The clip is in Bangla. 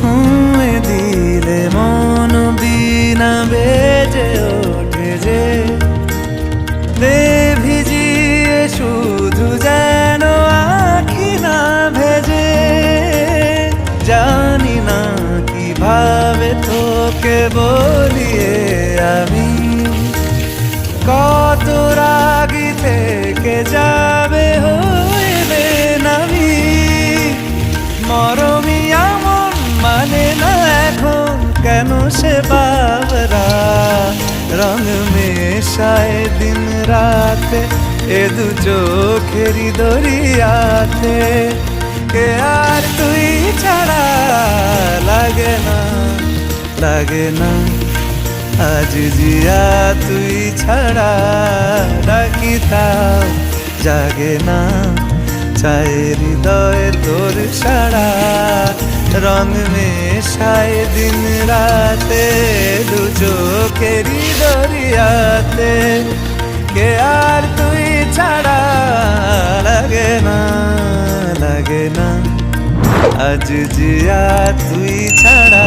ছুঁয়ে দিলে মন বিনা বেজে ওঠে যে দে ভিজিয়ে শুধু যেন আখি না ভেজে। জানি না কিভাবে তোকে বলিয়ে আমি কত রাগি থেকে যাবে হইবে নামি। মরমি এমন মানে না এখন কেন সে বাবরা রং মেশায় দিন রাতে এ দু চোখেরই দরিয়াতে। কে আর তুই ছাড়া লাগে না লাগে না আজ জিয়া তুই ছাড়া ডাকিতাম জাগে না চায় হৃদয় তোর সারা রং মেশায় দিন রাতে দু চোখেরই দরিয়াতে। কে আর তুই ছাড়া লাগে না লাগে না আজ জিয়া তুই ছাড়া।